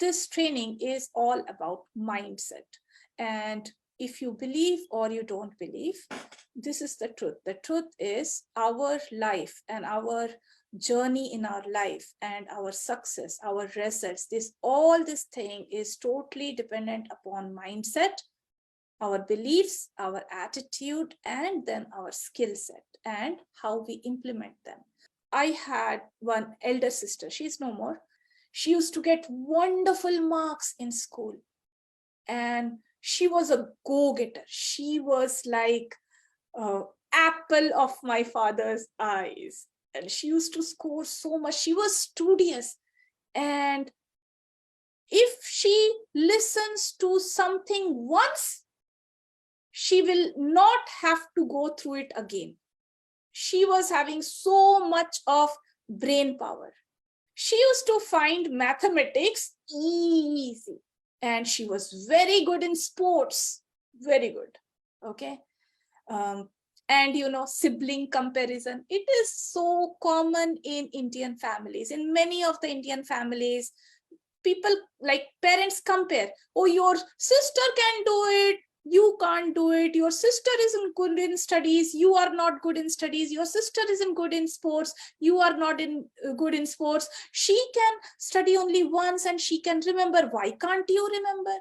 This training is all about mindset. And if you believe or you don't believe, this is the truth. The truth is our life and our journey in our life and our success, our results, all this thing is totally dependent upon mindset, our beliefs, our attitude, and then our skill set and how we implement them. I had one elder sister, she's no more. She used to get wonderful marks in school, and she was a go-getter. She was like apple of my father's eyes, and she used to score so much. She was studious, and if she listens to something once, she will not have to go through it again. She was having so much of brain power. She used to find mathematics easy, and she was very good in sports, very good. Okay. And sibling comparison, it is so common in Indian families. In many of the Indian families, people, like parents, compare. Oh, your sister can do it, you can't do it. Your sister isn't good in studies, you are not good in studies. Your sister isn't good in sports, you are not good in sports. She can study only once and she can remember, why can't you remember?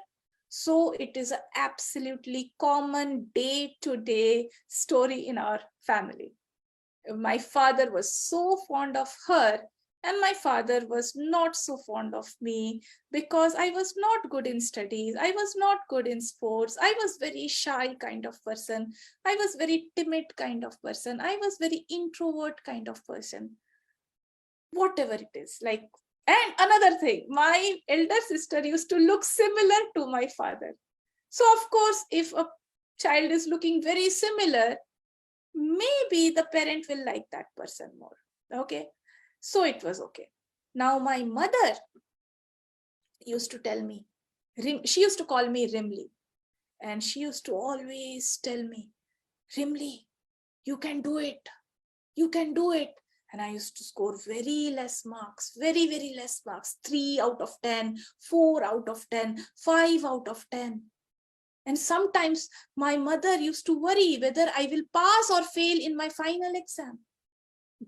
So it is an absolutely common day-to-day story in our family. My father was so fond of her, and my father was not so fond of me because I was not good in studies. I was not good in sports. I was very shy kind of person. I was very timid kind of person. I was very introvert kind of person. Whatever it is, like. And another thing, my elder sister used to look similar to my father. So of course, if a child is looking very similar, maybe the parent will like that person more. Okay. So it was okay. Now my mother used to tell me, she used to call me Rimli. And she used to always tell me, Rimli, you can do it. You can do it. And I used to score very less marks, very, very less marks, 3 out of 10, 4 out of 10, 5 out of 10. And sometimes my mother used to worry whether I will pass or fail in my final exam.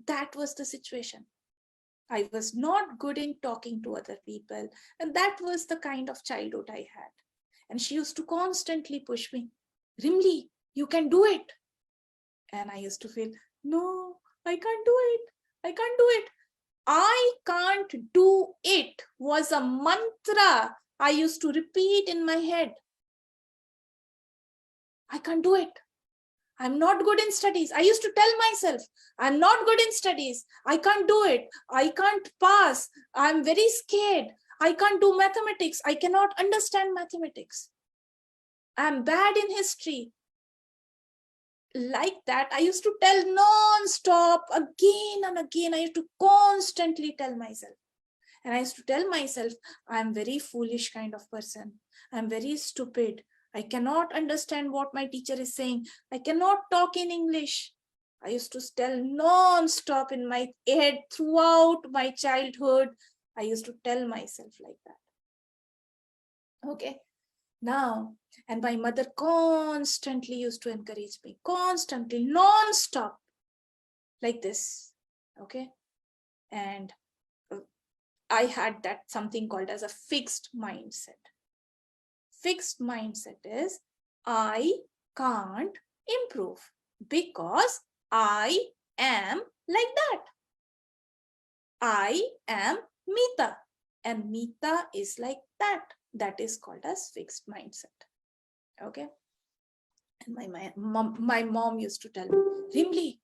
That was the situation. I was not good in talking to other people. And that was the kind of childhood I had. And she used to constantly push me, Rimli, you can do it. And I used to feel, no, I can't do it. I can't do it. I can't do it was a mantra I used to repeat in my head. I can't do it. I'm not good in studies. I used to tell myself, I'm not good in studies. I can't do it. I can't pass. I'm very scared. I can't do mathematics. I cannot understand mathematics. I'm bad in history. Like that, I used to tell non-stop again and again. I used to constantly tell myself. And I used to tell myself, I'm very foolish kind of person. I'm very stupid. I cannot understand what my teacher is saying. I cannot talk in English. I used to tell non-stop in my head throughout my childhood. I used to tell myself like that. Okay. Now, and my mother constantly used to encourage me, constantly, non-stop, like this. Okay. And I had that something called as a fixed mindset. Fixed mindset is, I can't improve because I am like that. I am Meeta, and Meeta is like that. That is called as fixed mindset. Okay. And my mom used to tell me, Rimli,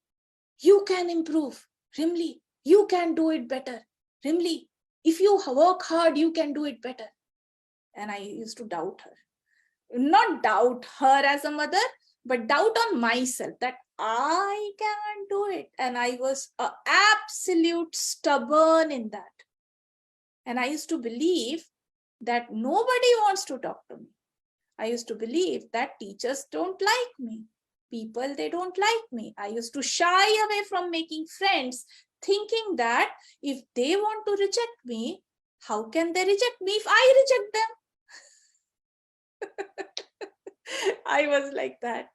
you can improve. Rimli, you can do it better. Rimli, if you work hard, you can do it better. And I used to doubt her. Not doubt her as a mother, but doubt on myself that I can't do it. And I was absolute stubborn in that. And I used to believe that nobody wants to talk to me. I used to believe that teachers don't like me. People, they don't like me. I used to shy away from making friends, thinking that if they want to reject me, How can they reject me if I reject them? I was like that.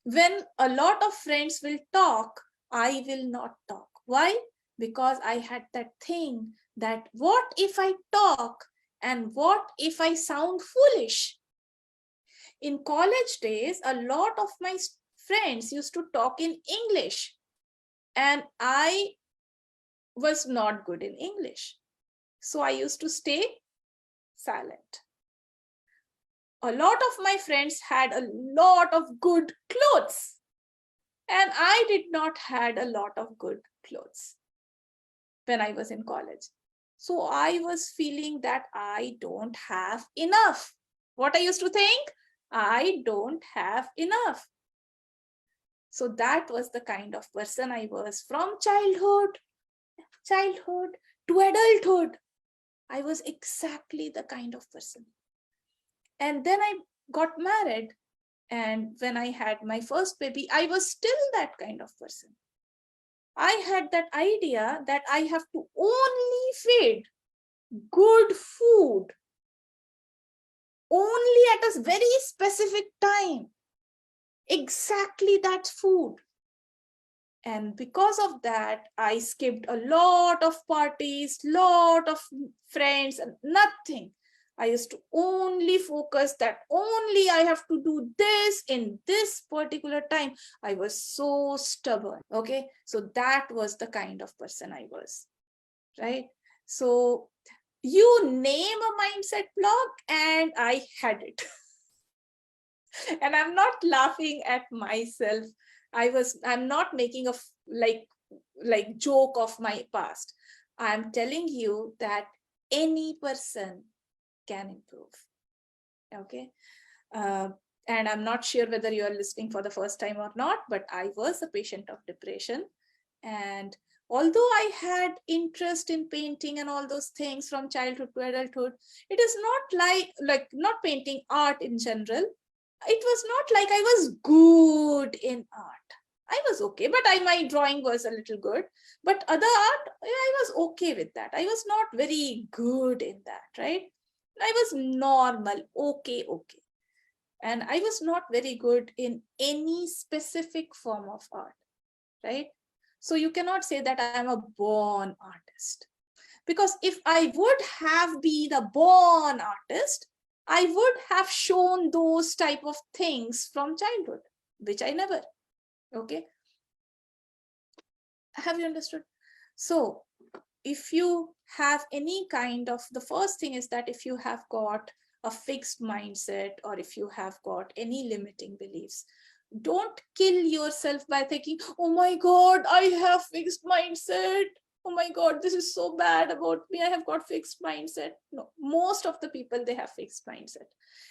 When a lot of friends will talk, I will not talk. Why? Because I had that thing that what if I talk and what if I sound foolish? In college days, a lot of my friends used to talk in English and I was not good in English. So I used to stay silent. A lot of my friends had a lot of good clothes and I did not had a lot of good clothes when I was in college. So I was feeling that I don't have enough. What I used to think? I don't have enough. So that was the kind of person I was from childhood to adulthood. I was exactly the kind of person. And then I got married. And when I had my first baby, I was still that kind of person. I had that idea that I have to only feed good food only at a very specific time. Exactly that food. And because of that, I skipped a lot of parties, lot of friends, and nothing. I used to only focus that only I have to do this in this particular time. I was so stubborn. Okay. So that was the kind of person I was. Right. So you name a mindset block and I had it. And I'm not laughing at myself. I'm not making a like joke of my past. I'm telling you that any person can improve. Okay. And I'm not sure whether you are listening for the first time or not, but I was a patient of depression. And although I had interest in painting and all those things from childhood to adulthood, it is not like not painting, art in general. It was not like I was good in art. I was okay, but my drawing was a little good. But other art, I was okay with that. I was not very good in that, right? I was normal, okay. And I was not very good in any specific form of art, right? So you cannot say that I am a born artist. Because if I would have been a born artist, I would have shown those type of things from childhood, which I never. Okay. Have you understood? So if you have any kind of, the first thing is that if you have got a fixed mindset or if you have got any limiting beliefs, don't kill yourself by thinking, oh my God, I have fixed mindset. Oh my God, this is so bad about me. I have got fixed mindset. No, most of the people, they have fixed mindset.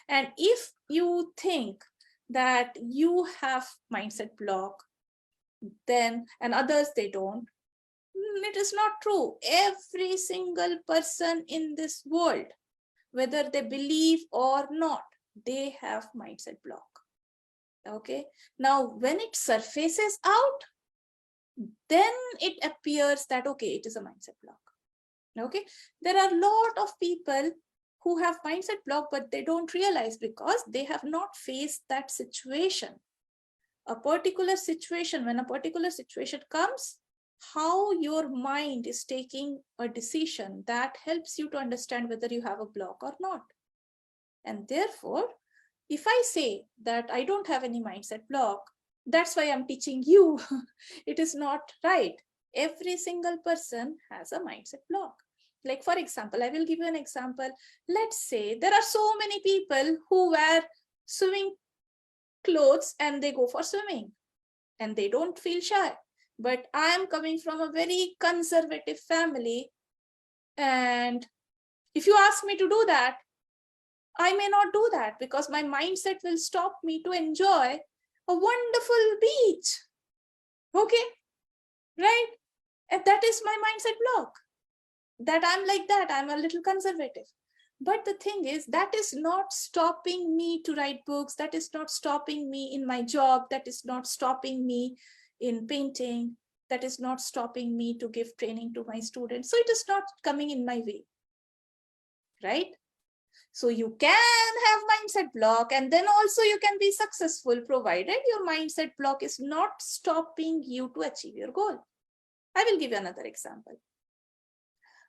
And if you think that you have mindset block, then, and others, they don't, it is not true. Every single person in this world, whether they believe or not, they have mindset block. Okay. Now, when it surfaces out, then it appears that, okay, it is a mindset block. Okay. There are a lot of people who have mindset block, but they don't realize because they have not faced that situation. A particular situation, when a particular situation comes, how your mind is taking a decision, that helps you to understand whether you have a block or not. And therefore, if I say that I don't have any mindset block, that's why I'm teaching you. It is not right. Every single person has a mindset block. Like, for example, I will give you an example. Let's say there are so many people who wear swimming clothes and they go for swimming and they don't feel shy. But I am coming from a very conservative family, and if you ask me to do that, I may not do that because my mindset will stop me to enjoy a wonderful beach. Okay, right? And that is my mindset block. That I'm like that, I'm a little conservative. But the thing is, that is not stopping me to write books. That is not stopping me in my job. That is not stopping me in painting. That is not stopping me to give training to my students. So it is not coming in my way. right? So you can have mindset block and then also you can be successful provided your mindset block is not stopping you to achieve your goal. I will give you another example.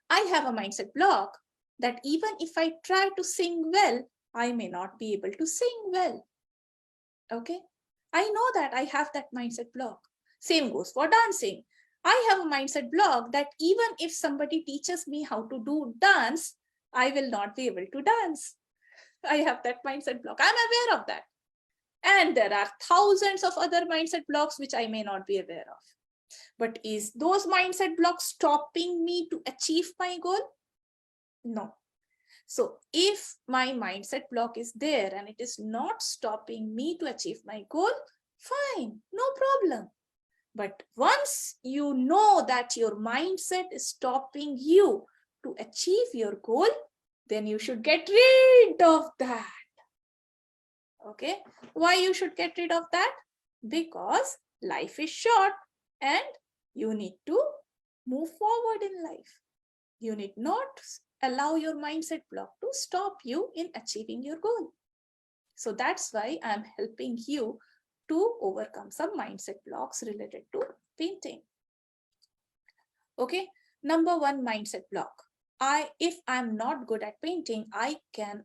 I have a mindset block that even if I try to sing well, I may not be able to sing well. Okay, I know that I have that mindset block. Same goes for dancing. I have a mindset block that even if somebody teaches me how to do dance, I will not be able to dance. I have that mindset block. I'm aware of that. And there are thousands of other mindset blocks which I may not be aware of. But is those mindset blocks stopping me to achieve my goal? No. So if my mindset block is there and it is not stopping me to achieve my goal, fine, no problem. But once you know that your mindset is stopping you to achieve your goal, then you should get rid of that. Okay, why you should get rid of that? Because life is short and you need to move forward in life. You need not allow your mindset block to stop you in achieving your goal. So that's why I'm helping you to overcome some mindset blocks related to painting. Okay, number one mindset block. If I'm not good at painting, either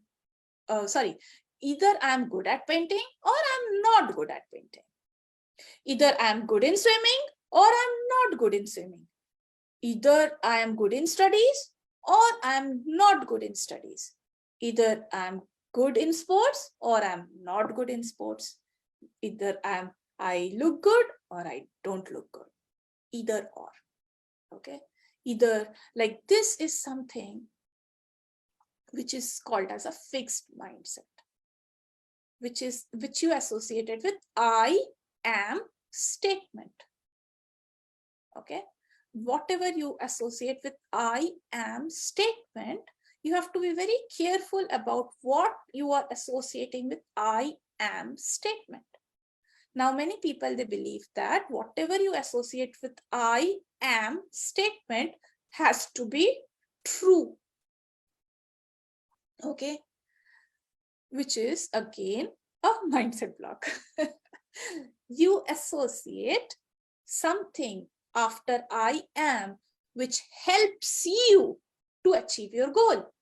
I'm good at painting or I'm not good at painting. Either I'm good in swimming or I'm not good in swimming. Either I am good in studies or I'm not good in studies. Either I'm good in sports or I'm not good in sports. Either I look good or I don't look good. Either or. Okay. Either, like, this is something which is called as a fixed mindset, which you associated with I am statement. Okay. Whatever you associate with I am statement, you have to be very careful about what you are associating with I am statement. Now, many people, they believe that whatever you associate with I am statement has to be true. Okay, which is again a mindset block. You associate something after I am which helps you to achieve your goal.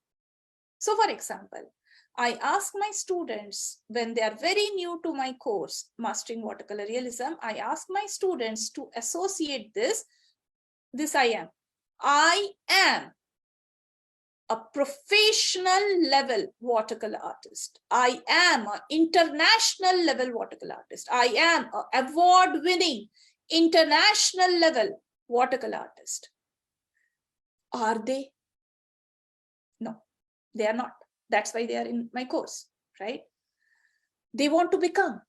So for example, I ask my students when they are very new to my course, Mastering Watercolor Realism, I ask my students to associate this I am a professional level watercolor artist. I am an international level watercolor artist. I am an award-winning international level watercolor artist. Are they? No, they are not. That's why they are in my course, right? They want to become.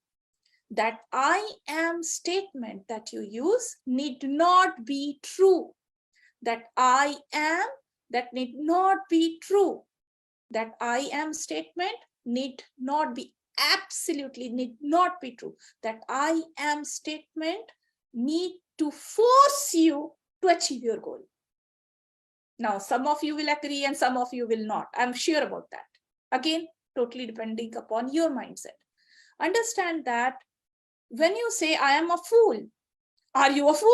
That I am statement that you use need not be true. That I am, that need not be true. That I am statement absolutely need not be true. That I am statement need to force you to achieve your goal. Now, some of you will agree and some of you will not. I'm sure about that. Again, totally depending upon your mindset. Understand that when you say I am a fool, are you a fool?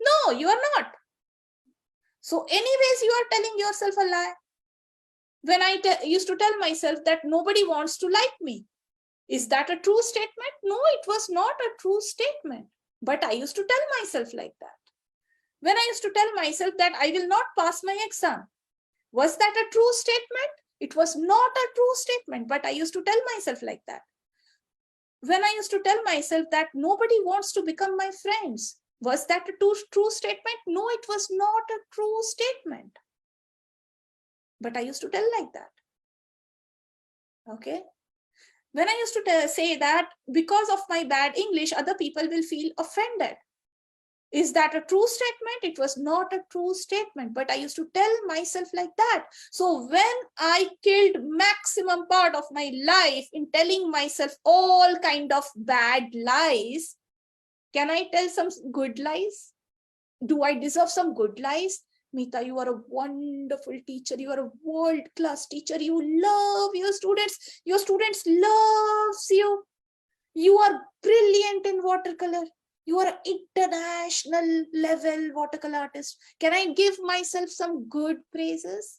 No, you are not. So anyways, you are telling yourself a lie. When I used to tell myself that nobody wants to like me, is that a true statement? No, it was not a true statement. But I used to tell myself like that. When I used to tell myself that I will not pass my exam, was that a true statement? It was not a true statement, but I used to tell myself like that. When I used to tell myself that nobody wants to become my friends, was that a true statement? No, it was not a true statement. But I used to tell like that. Okay. When I used to say that because of my bad English, other people will feel offended. Is that a true statement? It was not a true statement, but I used to tell myself like that. So when I killed maximum part of my life in telling myself all kind of bad lies, can I tell some good lies? Do I deserve some good lies? Meeta, you are a wonderful teacher. You are a world-class teacher. You love your students. Your students loves you. You are brilliant in watercolor. You are an international level watercolor artist. Can I give myself some good praises,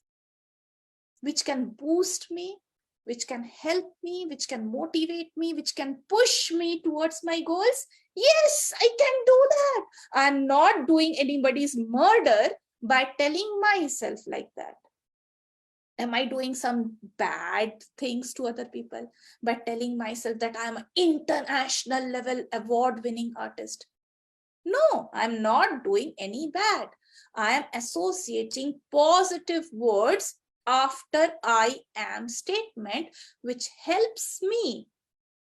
which can boost me, which can help me, which can motivate me, which can push me towards my goals? Yes, I can do that. I'm not doing anybody's murder by telling myself like that. Am I doing some bad things to other people by telling myself that I'm an international level award-winning artist? No, I'm not doing any bad. I am associating positive words after I am statement, which helps me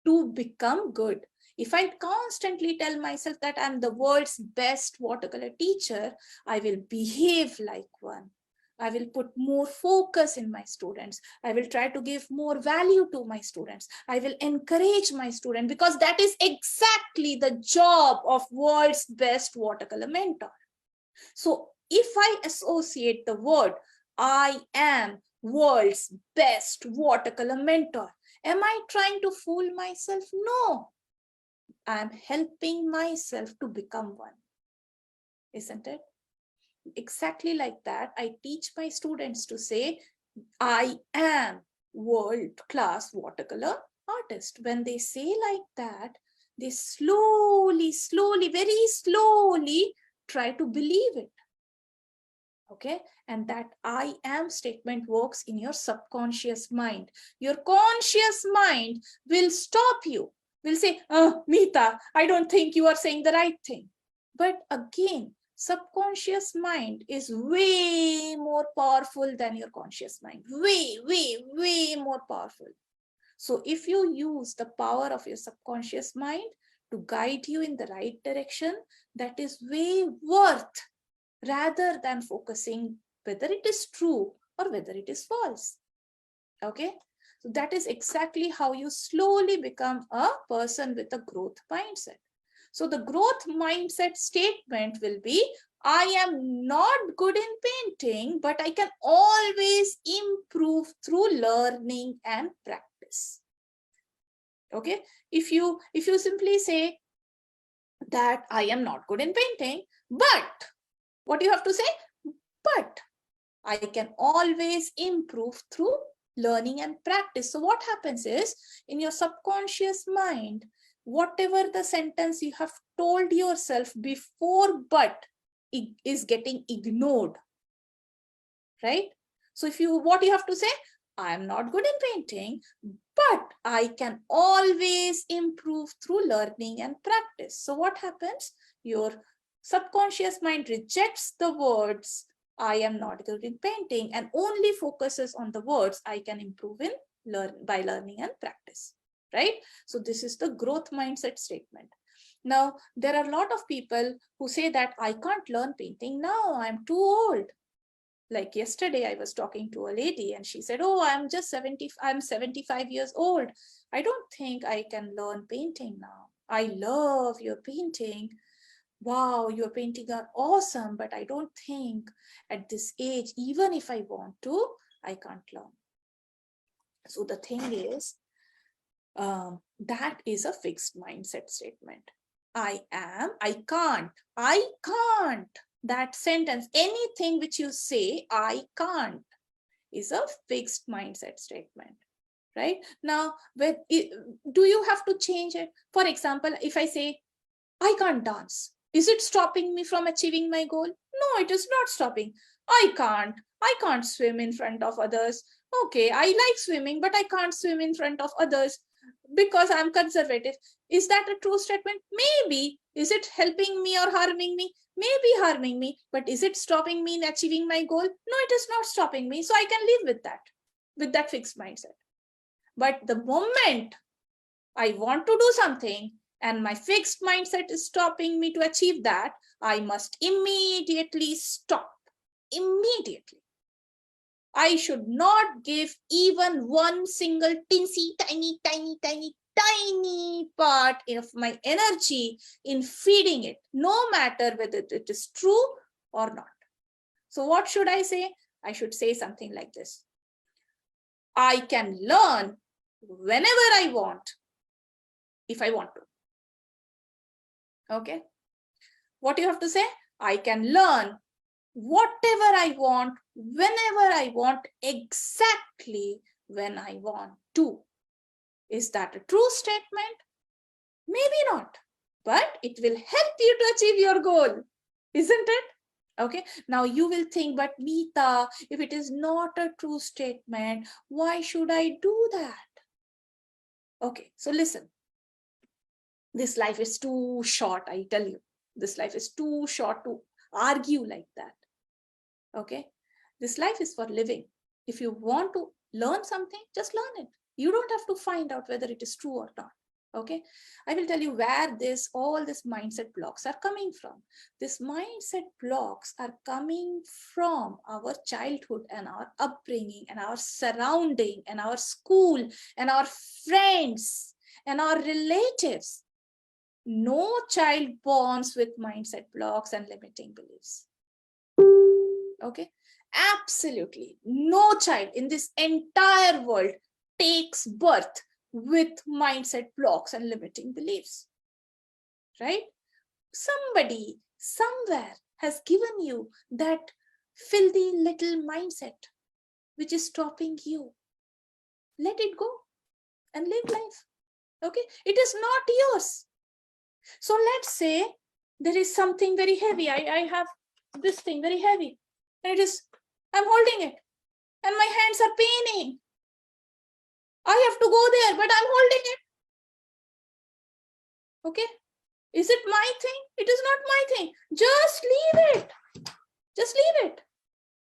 to become good. If I constantly tell myself that I'm the world's best watercolor teacher, I will behave like one. I will put more focus in my students. I will try to give more value to my students. I will encourage my student, because that is exactly the job of world's best watercolor mentor. So if I associate the word, I am world's best watercolor mentor, am I trying to fool myself? No. I am helping myself to become one. Isn't it? Exactly like that, I teach my students to say, I am world-class watercolor artist. When they say like that, they slowly, very slowly try to believe it. Okay, and that I am statement works in your subconscious mind. Your conscious mind will stop you, will say, oh, Meeta, I don't think you are saying the right thing. But again, subconscious mind is way more powerful than your conscious mind. Way more powerful. So if you use the power of your subconscious mind to guide you in the right direction, that is way worth, rather than focusing whether it is true or whether it is false. Okay, so that is exactly how you slowly become a person with a growth mindset. So the growth mindset statement will be, I am not good in painting, but I can always improve through learning and practice. Okay, if you simply say that I am not good in painting, but what you have to say? But I can always improve through learning and practice. So what happens is, in your subconscious mind, whatever the sentence you have told yourself before but is getting ignored, right? So what you have to say? I am not good in painting, but I can always improve through learning and practice. So what happens? Your subconscious mind rejects the words, I am not good in painting, and only focuses on the words, I can improve in by learning and practice, right? So this is the growth mindset statement. Now, there are a lot of people who say that I can't learn painting now, I'm too old. Like yesterday, I was talking to a lady and she said, oh, I'm 75 years old. I don't think I can learn painting now. I love your painting. Wow, your paintings are awesome, but I don't think at this age, even if I want to, I can't learn. So the thing is, that is a fixed mindset statement. I am, I can't. That sentence, anything which you say, I can't, is a fixed mindset statement, right? Now, do you have to change it? For example, if I say, I can't dance, is it stopping me from achieving my goal? No, it is not stopping. I can't swim in front of others. Okay, I like swimming, but I can't swim in front of others because I'm conservative. Is that a true statement? Maybe. Is it helping me or harming me? Maybe harming me, but is it stopping me in achieving my goal? No, it is not stopping me. So I can live with that fixed mindset. But the moment I want to do something and my fixed mindset is stopping me to achieve that, I must immediately stop. Immediately. I should not give even one single teensy, tiny part of my energy in feeding it, no matter whether it is true or not. So what should I say? I should say something like this. I can learn whenever I want, if I want to. Okay. What you have to say? I can learn whatever I want, whenever I want, exactly when I want to. Is that a true statement? Maybe not, but it will help you to achieve your goal, isn't it? Okay, now you will think, but Meeta, if it is not a true statement, why should I do that? Okay, so listen. This life is too short, I tell you. This life is too short to argue like that. Okay, this life is for living. If you want to learn something, just learn it. You don't have to find out whether it is true or not. Okay, I will tell you where all this mindset blocks are coming from. This mindset blocks are coming from our childhood and our upbringing and our surrounding and our school and our friends and our relatives. No child borns with mindset blocks and limiting beliefs. Okay, absolutely no child in this entire world takes birth with mindset blocks and limiting beliefs, right? Somebody somewhere has given you that filthy little mindset which is stopping you. Let it go and live life. Okay, it is not yours. So let's say there is something very heavy. I have this thing very heavy, and I'm holding it and my hands are paining. I have to go there, but I'm holding it. Okay, is it my thing? It is not my thing. Just leave it. Just leave it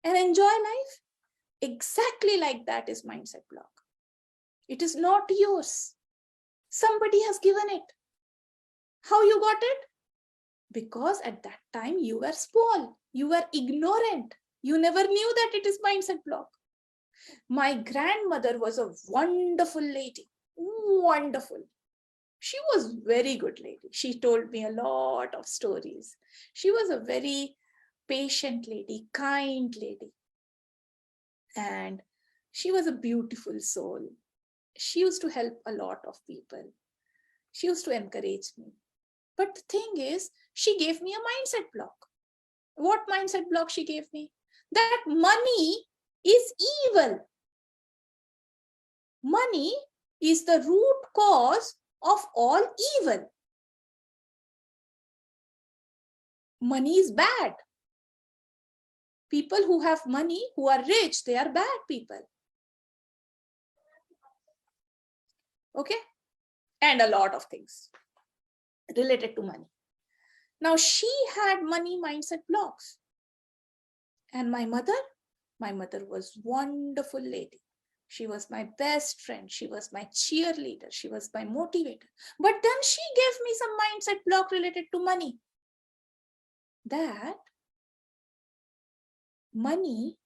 and enjoy life. Exactly like that is mindset block. It is not yours. Somebody has given it. How you got it? Because at that time you were small. You were ignorant. You never knew that it is mindset block. My grandmother was a wonderful lady. Wonderful. She was very good lady. She told me a lot of stories. She was a very patient lady, kind lady. And she was a beautiful soul. She used to help a lot of people. She used to encourage me. But the thing is, she gave me a mindset block. What mindset block she gave me? That money is evil. Money is the root cause of all evil. Money is bad. People who have money, who are rich, they are bad people. Okay? And a lot of things related to money. Now, she had money mindset blocks. And my mother was wonderful lady. She was my best friend. She was my cheerleader. She was my motivator. But then she gave me some mindset block related to money. That money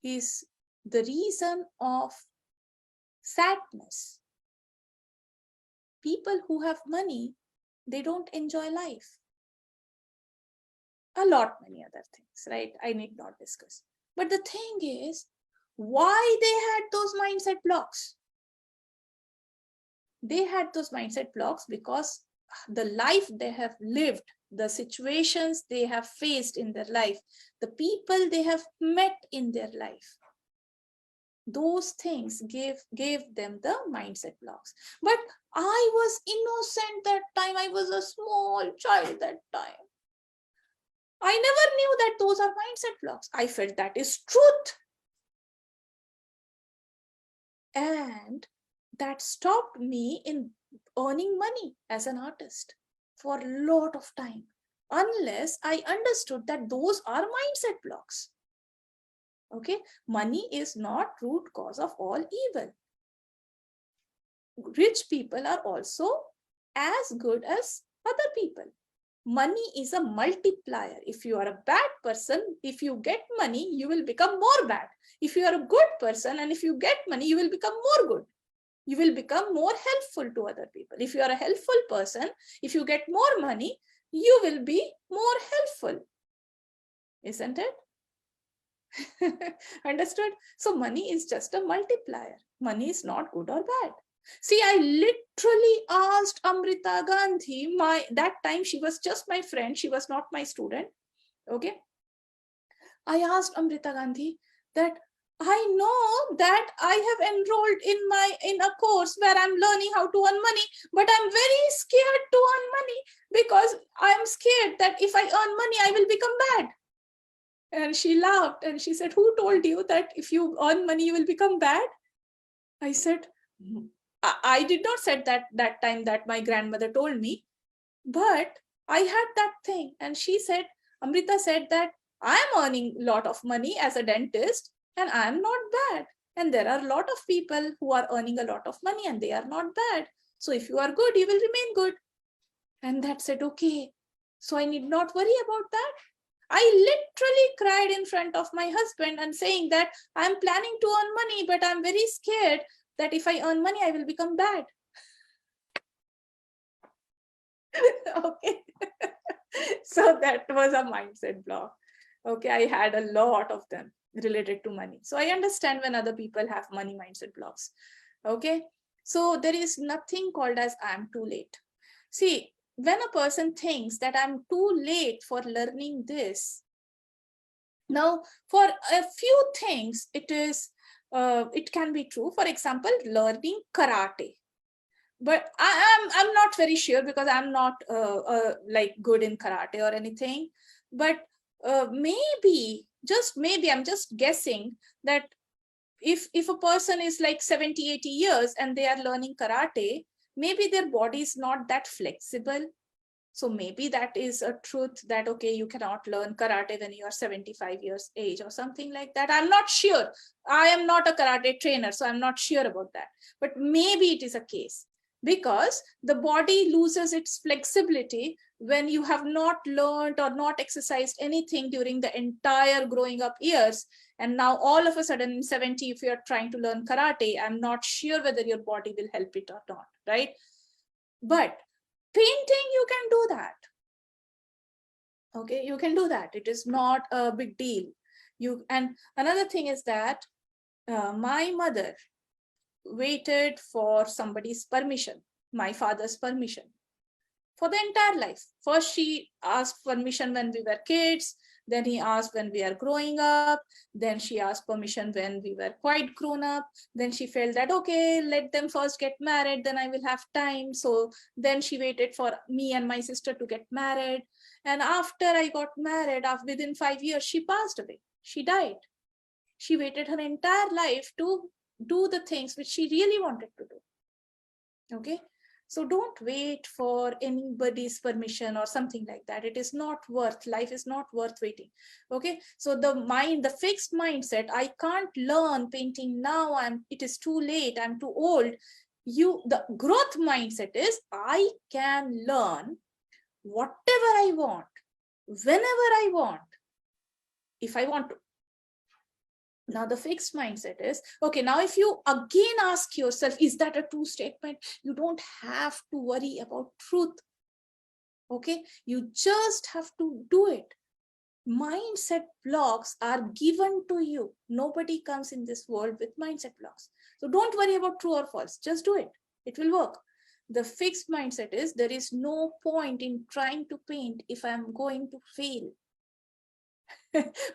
is the reason of sadness. People who have money, they don't enjoy life. A lot many other things, right? I need not discuss. But the thing is, why they had those mindset blocks? They had those mindset blocks because the life they have lived, the situations they have faced in their life, the people they have met in their life, those things gave them the mindset blocks. But I was innocent that time. I was a small child that time. I never knew that those are mindset blocks. I felt that is truth. And that stopped me in earning money as an artist for a lot of time, unless I understood that those are mindset blocks. Okay, money is not root cause of all evil. Rich people are also as good as other people. Money is a multiplier. If you are a bad person, if you get money, you will become more bad. If you are a good person and if you get money, you will become more good. You will become more helpful to other people. If you are a helpful person, if you get more money, you will be more helpful. isn't it? Understood? So money is just a multiplier. Money is not good or bad. See, I literally asked Amrita Gandhi, that time she was just my friend, she was not my student. Okay. I asked Amrita Gandhi that I know that I have enrolled in a course where I'm learning how to earn money, but I'm very scared to earn money because I'm scared that if I earn money, I will become bad. And she laughed and she said, who told you that if you earn money, you will become bad? I said, I did not say that time that my grandmother told me, but I had that thing. And she said, Amrita said that I am earning a lot of money as a dentist and I am not bad. And there are a lot of people who are earning a lot of money and they are not bad. So if you are good, you will remain good. And that said, okay, so I need not worry about that. I literally cried in front of my husband and saying that I'm planning to earn money, but I'm very scared that if I earn money, I will become bad. Okay. So that was a mindset block. Okay, I had a lot of them related to money. So I understand when other people have money mindset blocks. Okay, so there is nothing called as I'm too late. See, when a person thinks that I'm too late for learning this, now for a few things it can be true. For example, learning karate. But I'm not very sure because I'm not like good in karate or anything. But maybe, just maybe, I'm just guessing that if a person is like 70, 80 years and they are learning karate, maybe their body is not that flexible. So maybe that is a truth that, okay, you cannot learn karate when you are 75 years age or something like that. I'm not sure. I am not a karate trainer, so I'm not sure about that. But maybe it is a case because the body loses its flexibility when you have not learned or not exercised anything during the entire growing up years. And now all of a sudden in 70, if you're trying to learn karate, I'm not sure whether your body will help it or not, right? But painting, you can do that. Okay, you can do that. It is not a big deal. And another thing is that my mother waited for somebody's permission, my father's permission, for the entire life. First, she asked permission when we were kids. Then he asked when we are growing up. Then she asked permission when we were quite grown up. Then she felt that, okay, let them first get married, then I will have time. So then she waited for me and my sister to get married. And after I got married, within 5 years, she passed away. She died. She waited her entire life to do the things which she really wanted to do. Okay. So don't wait for anybody's permission or something like that. It is not worth, life is not worth waiting. Okay. So the fixed mindset, I can't learn painting now, it is too late, I'm too old. The growth mindset is, I can learn whatever I want, whenever I want, if I want to. Now the fixed mindset is, okay, now if you again ask yourself, is that a true statement? You don't have to worry about truth. Okay, you just have to do it. Mindset blocks are given to you. Nobody comes in this world with mindset blocks. So don't worry about true or false. Just do it. It will work. The fixed mindset is, there is no point in trying to paint if I'm going to fail.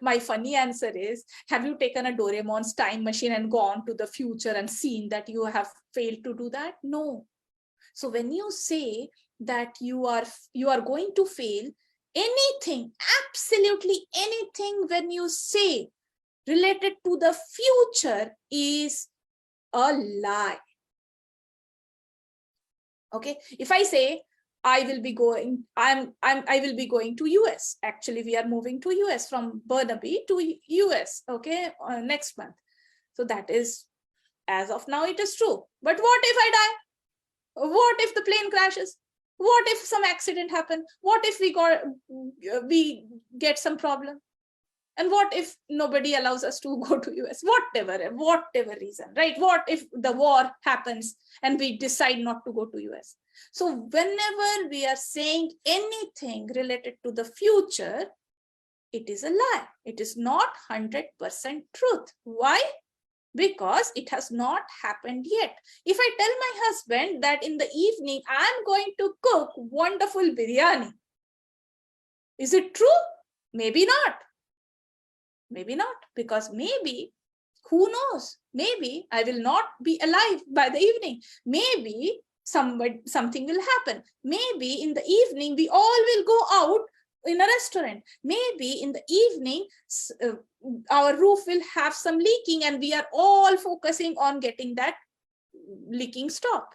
My funny answer is, have you taken a Doraemon's time machine and gone to the future and seen that you have failed to do that? No. So when you say that you are going to fail, anything, absolutely anything, when you say related to the future is a lie. Okay, if I say I will be going to US. Actually, we are moving to US from Burnaby to US. Okay, next month. So that is, as of now, it is true. But what if I die? What if the plane crashes? What if some accident happens? What if we get some problem? And what if nobody allows us to go to US? Whatever reason, right? What if the war happens and we decide not to go to US? So whenever we are saying anything related to the future, it is a lie. It is not 100% truth. Why? Because it has not happened yet. If I tell my husband that in the evening I'm going to cook wonderful biryani, is it true? Maybe not. Maybe not, because maybe, who knows, maybe I will not be alive by the evening. Maybe something will happen. Maybe in the evening we all will go out in a restaurant. Maybe in the evening our roof will have some leaking and we are all focusing on getting that leaking stop.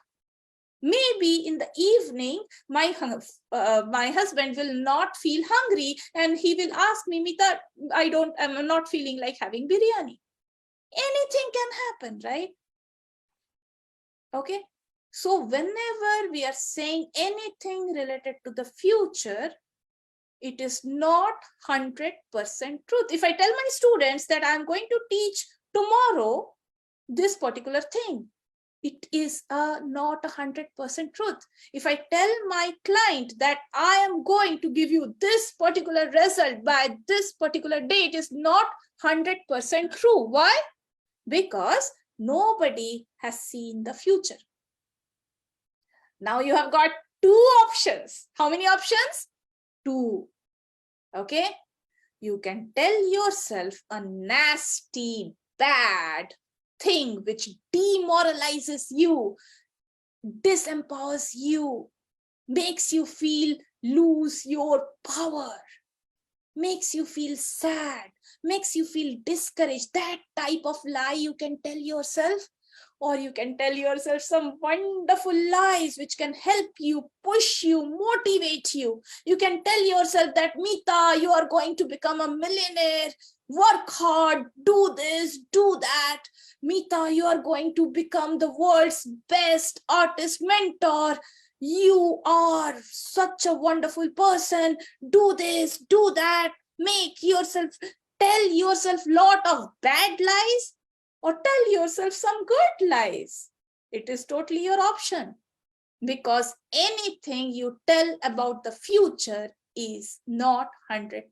Maybe in the evening my husband will not feel hungry and he will ask me, Meeta, I'm not feeling like having biryani. Anything can happen, right? Okay, so whenever we are saying anything related to the future, it is not 100% truth. If I tell my students that I'm going to teach tomorrow this particular thing, it is not 100% truth. If I tell my client that I am going to give you this particular result by this particular date, it is not 100% true. Why? Because nobody has seen the future. Now you have got two options. How many options? Two. Okay. You can tell yourself a nasty, bad thing which demoralizes you, disempowers you, makes you feel lose your power, makes you feel sad, makes you feel discouraged. That type of lie you can tell yourself. Or you can tell yourself some wonderful lies which can help you, push you, motivate you. You can tell yourself that, Meeta, you are going to become a millionaire. Work hard, do this, do that. Meeta, you are going to become the world's best artist mentor. You are such a wonderful person. Do this, do that. Tell yourself lot of bad lies, or tell yourself some good lies. It is totally your option, because anything you tell about the future is not 100%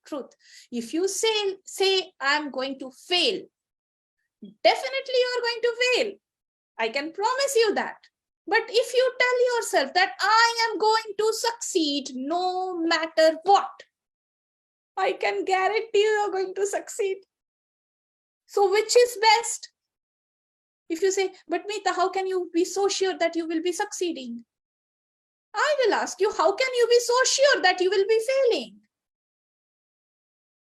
truth. If you say I'm going to fail, definitely you are going to fail. I can promise you that. But if you tell yourself that I am going to succeed no matter what, I can guarantee you are going to succeed. So which is best? If you say, but Meeta, how can you be so sure that you will be succeeding? I will ask you, how can you be so sure that you will be failing?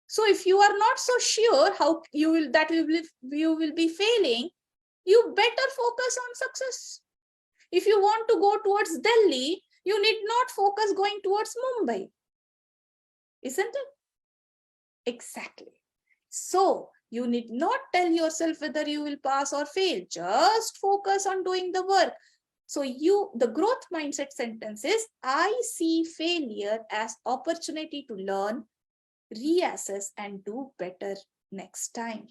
So if you are not so sure how you will be failing, you better focus on success. If you want to go towards Delhi, you need not focus going towards Mumbai. Isn't it? Exactly. So you need not tell yourself whether you will pass or fail. Just focus on doing the work. So the growth mindset sentence is, I see failure as opportunity to learn, reassess, and do better next time.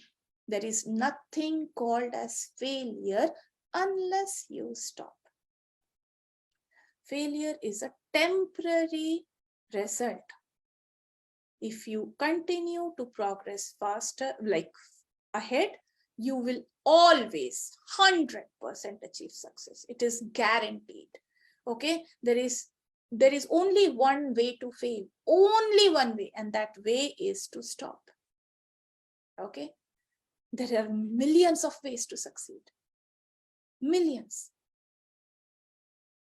There is nothing called as failure unless you stop. Failure is a temporary result. If you continue to progress faster, like ahead, you will always 100% achieve success. It is guaranteed. Okay, there is only one way to fail, only one way, and that way is to stop. Okay, there are millions of ways to succeed, millions,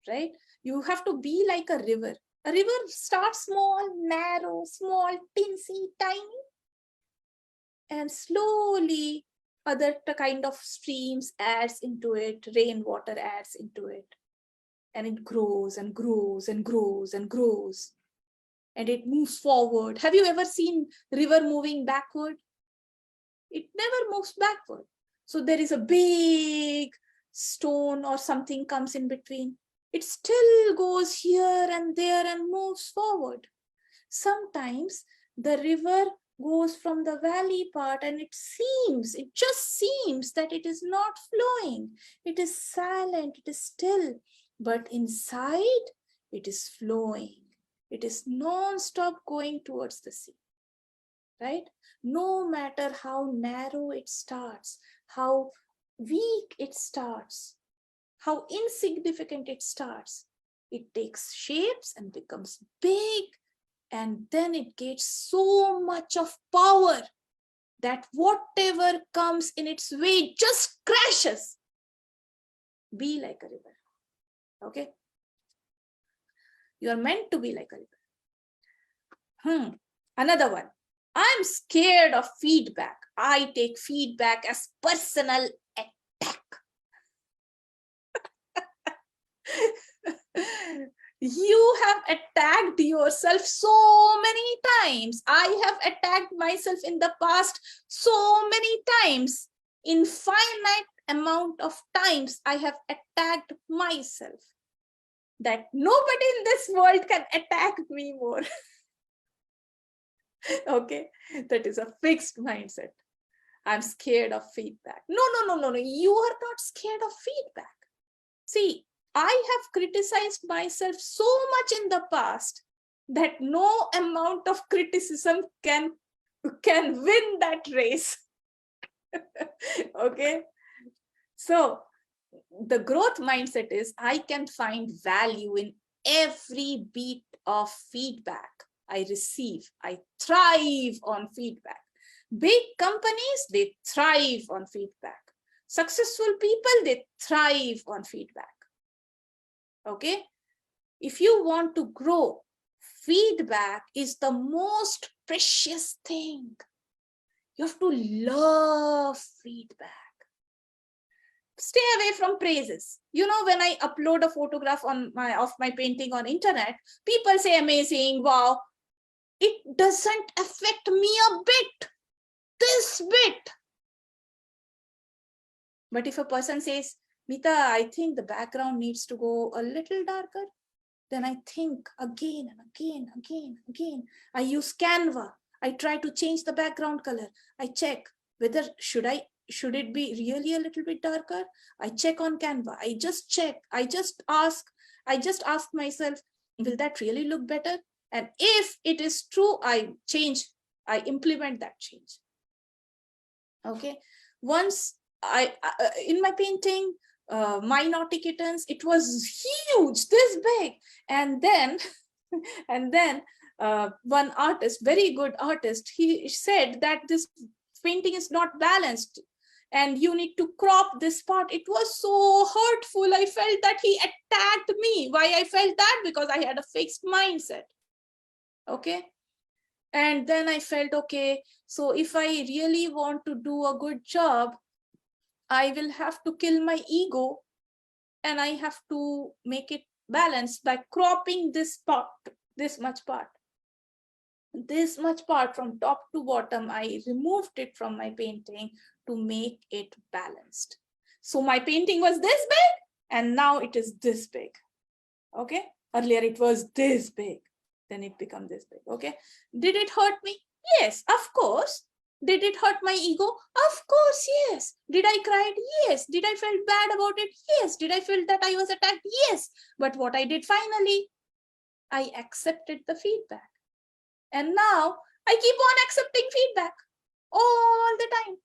right? You have to be like a river. A river starts small, narrow, small, teensy, tiny, and slowly other kind of streams adds into it, rainwater adds into it, and it grows and grows and grows and grows, and it moves forward. Have you ever seen river moving backward? It never moves backward. So there is a big stone or something comes in between. It still goes here and there and moves forward. Sometimes the river goes from the valley part and it just seems that it is not flowing. It is silent, it is still, but inside it is flowing. It is non-stop going towards the sea. right? No matter how narrow it starts, how weak it starts, how insignificant it starts, it takes shapes and becomes big, and then it gets so much of power that whatever comes in its way just crashes. Be like a river, okay? You are meant to be like a river. Another one. I'm scared of feedback. I take feedback as personal attack. You have attacked yourself so many times. I have attacked myself in the past so many times. Infinite amount of times I have attacked myself, that nobody in this world can attack me more. Okay, that is a fixed mindset. I'm scared of feedback. No. You are not scared of feedback. See, I have criticized myself so much in the past that no amount of criticism can win that race. Okay, so the growth mindset is I can find value in every bit of feedback I receive. I thrive on feedback. Big companies, they thrive on feedback. Successful people, they thrive on feedback. Okay, if you want to grow, feedback is the most precious thing. You have to love feedback. Stay away from praises. You know, when I upload a photograph of my painting on internet, people say amazing, wow. It doesn't affect me a bit, this bit. But if a person says, Meeta, I think the background needs to go a little darker, then I think again and again. I use Canva. I try to change the background color. I check whether should it be really a little bit darker. I check on Canva. I just check. I just ask myself, will that really look better? And if it is true, I implement that change. Okay. Once in my painting, my naughty kittens, it was huge, this big, and then one artist, very good artist, he said that this painting is not balanced and you need to crop this part. It was so hurtful. I felt that he attacked me. Why I felt that? Because I had a fixed mindset. Okay. And then I felt, okay, so if I really want to do a good job, I will have to kill my ego and I have to make it balanced by cropping this part, this much part from top to bottom. I removed it from my painting to make it balanced. So my painting was this big and now it is this big. Okay. Earlier it was this big, then it became this big. Okay. Did it hurt me? Yes, of course. Did it hurt my ego? Of course, yes. Did I cry? Yes. Did I feel bad about it? Yes. Did I feel that I was attacked? Yes. But what I did finally, I accepted the feedback. And now I keep on accepting feedback all the time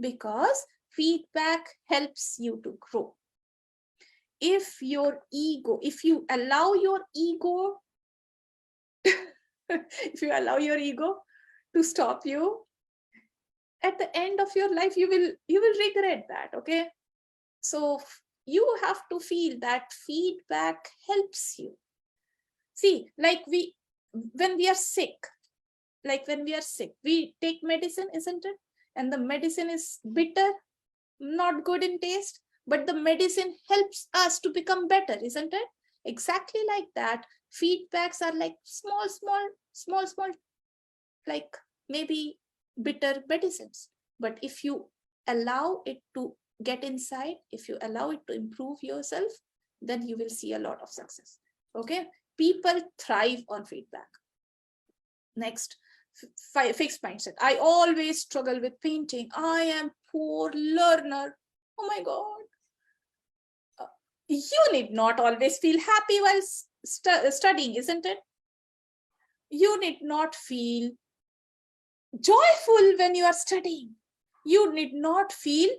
because feedback helps you to grow. If you allow your ego, to stop you, at the end of your life, you will regret that. Okay. So you have to feel that feedback helps you. See, like when we are sick, we take medicine, isn't it? And the medicine is bitter, not good in taste, but the medicine helps us to become better, isn't it? Exactly like that. Feedbacks are like small, like maybe bitter medicines. But if you allow it to get inside, if you allow it to improve yourself, then you will see a lot of success. Okay. People thrive on feedback. Next, fixed mindset. I always struggle with painting. I am poor learner. Oh my God. You need not always feel happy while studying, isn't it? You need not feel joyful when you are studying. You need not feel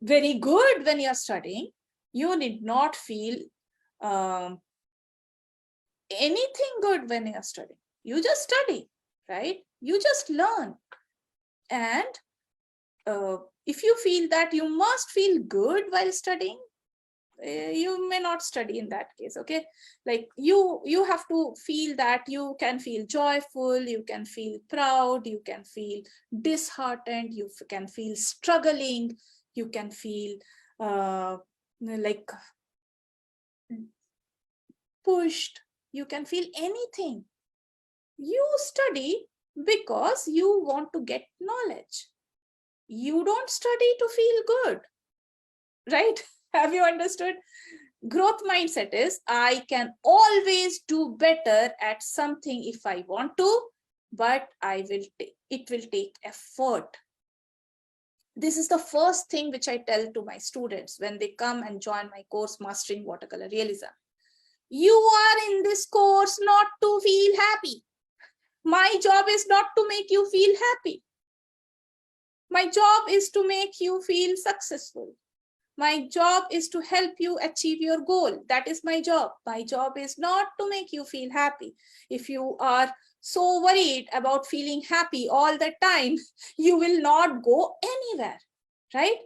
very good when you are studying. You need not feel anything good when you are studying. You just study, right? You just learn. And if you feel that you must feel good while studying, you may not study in that case. Okay, like you have to feel that you can feel joyful, you can feel proud, you can feel disheartened, you can feel struggling, you can feel like pushed, you can feel anything. You study because you want to get knowledge. You don't study to feel good, right? Have you understood? Growth mindset is, I can always do better at something if I want to, but it will take effort. This is the first thing which I tell to my students when they come and join my course, Mastering Watercolor Realism. You are in this course not to feel happy. My job is not to make you feel happy. My job is to make you feel successful. My job is to help you achieve your goal. That is my job. My job is not to make you feel happy. If you are so worried about feeling happy all the time, you will not go anywhere, right?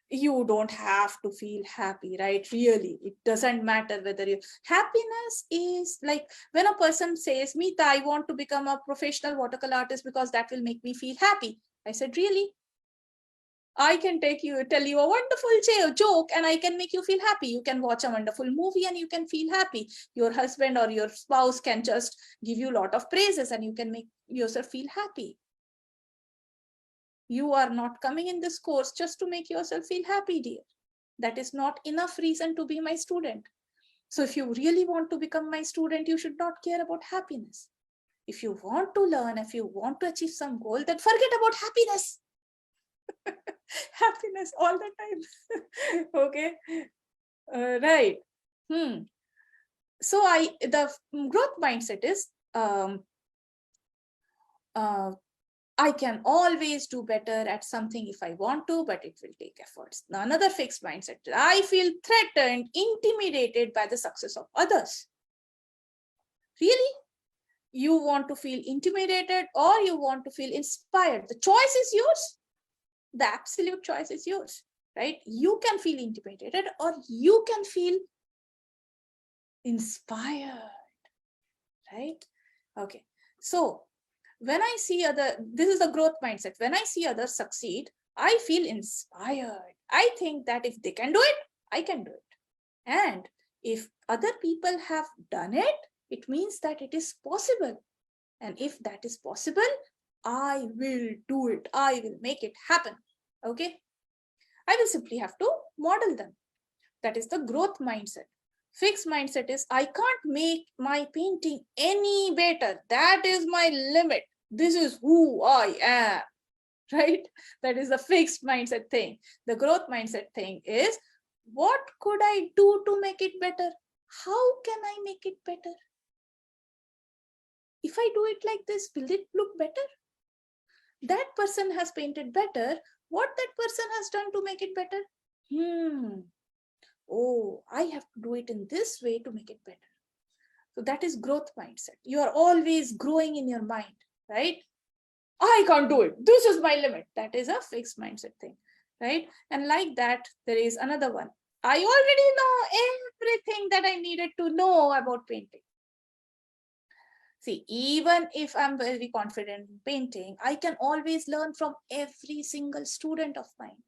You don't have to feel happy, right? Really, it doesn't matter whether you, happiness is like when a person says, Meeta, I want to become a professional watercolor artist because that will make me feel happy. I said, really? I can tell you a wonderful joke and I can make you feel happy. You can watch a wonderful movie and you can feel happy. Your husband or your spouse can just give you a lot of praises and you can make yourself feel happy. You are not coming in this course just to make yourself feel happy, dear. That is not enough reason to be my student. So if you really want to become my student, you should not care about happiness. If you want to learn, if you want to achieve some goal, then forget about happiness. Happiness all the time. Okay, right. So the growth mindset is I can always do better at something if I want to, but it will take efforts. Now, another fixed mindset, I feel threatened, intimidated by the success of others. Really? You want to feel intimidated or you want to feel inspired? The choice is yours. The absolute choice is yours, right? You can feel intimidated or you can feel inspired, right? Okay, so when I see this is the growth mindset. When I see others succeed, I feel inspired. I think that if they can do it, I can do it. And if other people have done it, it means that it is possible. And if that is possible, I will do it. I will make it happen. Okay. I will simply have to model them. That is the growth mindset. Fixed mindset is, I can't make my painting any better. That is my limit. This is who I am, right? That is the fixed mindset thing. The growth mindset thing is, what could I do to make it better? How can I make it better? If I do it like this, will it look better? That person has painted better. What that person has done to make it better? Oh, I have to do it in this way to make it better. So that is growth mindset. You are always growing in your mind, right? I can't do it. This is my limit. That is a fixed mindset thing, right? And like that, there is another one. I already know everything that I needed to know about painting. See, even if I'm very confident in painting, I can always learn from every single student of mine.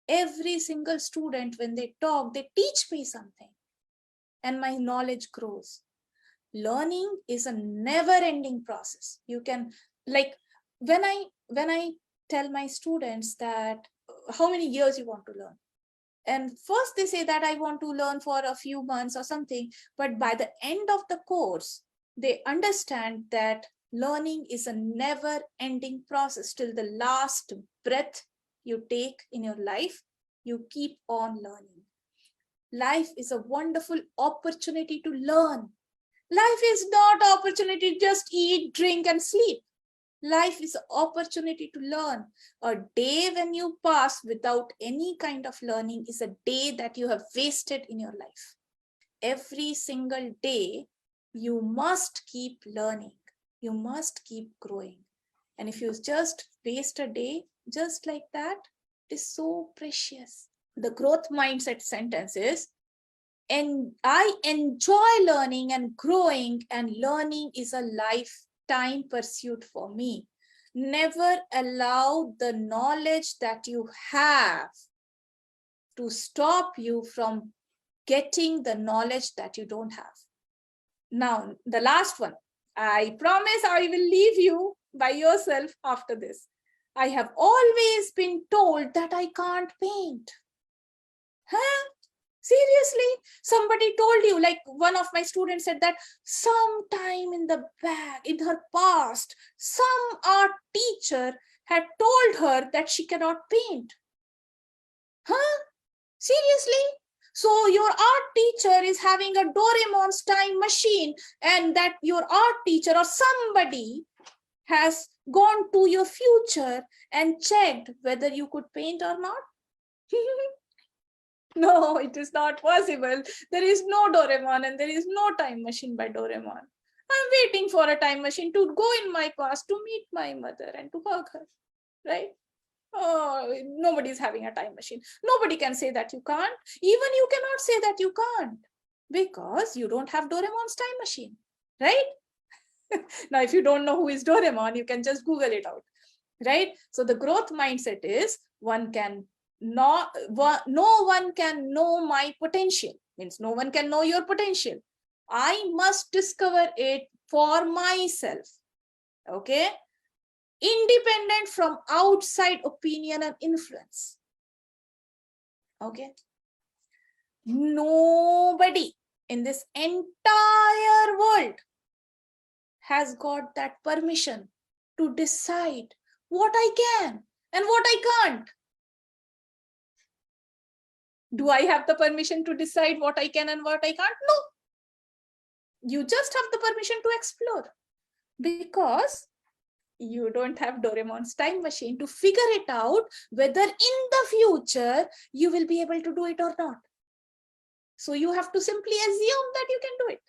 Every single student, when they talk, they teach me something and my knowledge grows. Learning is a never-ending process. You can, like, when I tell my students that how many years you want to learn, and first they say that I want to learn for a few months or something, but by the end of the course, they understand that learning is a never-ending process. Till the last breath you take in your life, you keep on learning. Life is a wonderful opportunity to learn. Life is not an opportunity to just eat, drink, and sleep. Life is an opportunity to learn. A day when you pass without any kind of learning is a day that you have wasted in your life. Every single day, you must keep learning. You must keep growing. And if you just waste a day just like that, it is so precious. The growth mindset sentence is, and I enjoy learning and growing, and learning is a lifetime pursuit for me. Never allow the knowledge that you have to stop you from getting the knowledge that you don't have. Now, the last one, I promise I will leave you by yourself after this. I have always been told that I can't paint. Huh? Seriously? Somebody told you, like one of my students said that sometime in the back, in her past, some art teacher had told her that she cannot paint. Huh? Seriously? So your art teacher is having a Doraemon's time machine, and that your art teacher or somebody has gone to your future and checked whether you could paint or not? No, it is not possible. There is no Doraemon and there is no time machine by Doraemon. I'm waiting for a time machine to go in my past to meet my mother and to hug her, right? Oh, nobody is having a time machine. Nobody can say that you can't. Even you cannot say that you can't because you don't have Doraemon's time machine, right? Now, if you don't know who is Doraemon, you can just Google it out, right? So the growth mindset is no one can know my potential. Means no one can know your potential. I must discover it for myself. Okay? Independent from outside opinion and influence. Okay? Nobody in this entire world has got that permission to decide what I can and what I can't. Do I have the permission to decide what I can and what I can't? No. You just have the permission to explore because you don't have Doraemon's time machine to figure it out whether in the future you will be able to do it or not. So you have to simply assume that you can do it.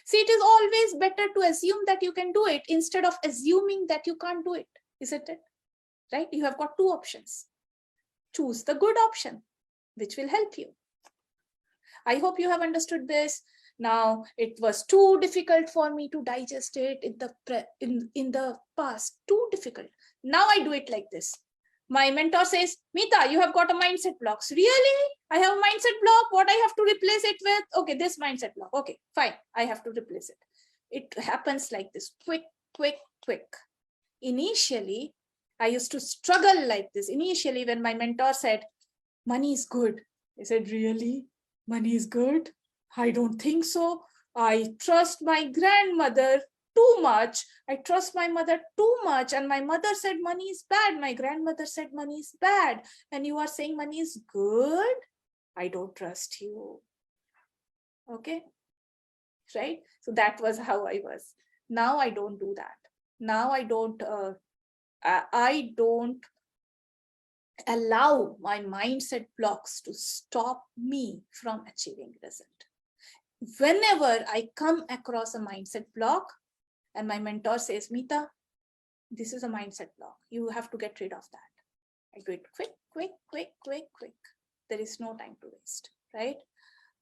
See, it is always better to assume that you can do it instead of assuming that you can't do it, isn't it? Right? You have got two options. Choose the good option, which will help you. I hope you have understood this. Now, it was too difficult for me to digest it in the past, too difficult. Now I do it like this. My mentor says, Meeta, you have got a mindset blocks. Really? I have a mindset block. What I have to replace it with? Okay, this mindset block. Okay, fine. I have to replace it. It happens like this. Quick, quick, quick. Initially, I used to struggle like this. Initially, when my mentor said, money is good. I said, really? Money is good? I don't think so. I trust my grandmother too much. I trust my mother too much. And my mother said money is bad. My grandmother said money is bad. And you are saying money is good? I don't trust you. Okay? Right? So that was how I was. Now I don't do that. Now I don't allow my mindset blocks to stop me from achieving result. Whenever I come across a mindset block and my mentor says, Meeta, this is a mindset block. You have to get rid of that. I do it quick, quick, quick, quick, quick. There is no time to waste, right?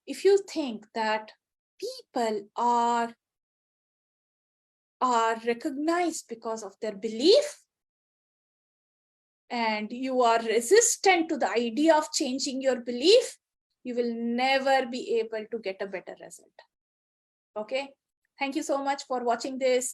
If you think that people are recognized because of their belief, and you are resistant to the idea of changing your belief, you will never be able to get a better result. Okay? Thank you so much for watching this.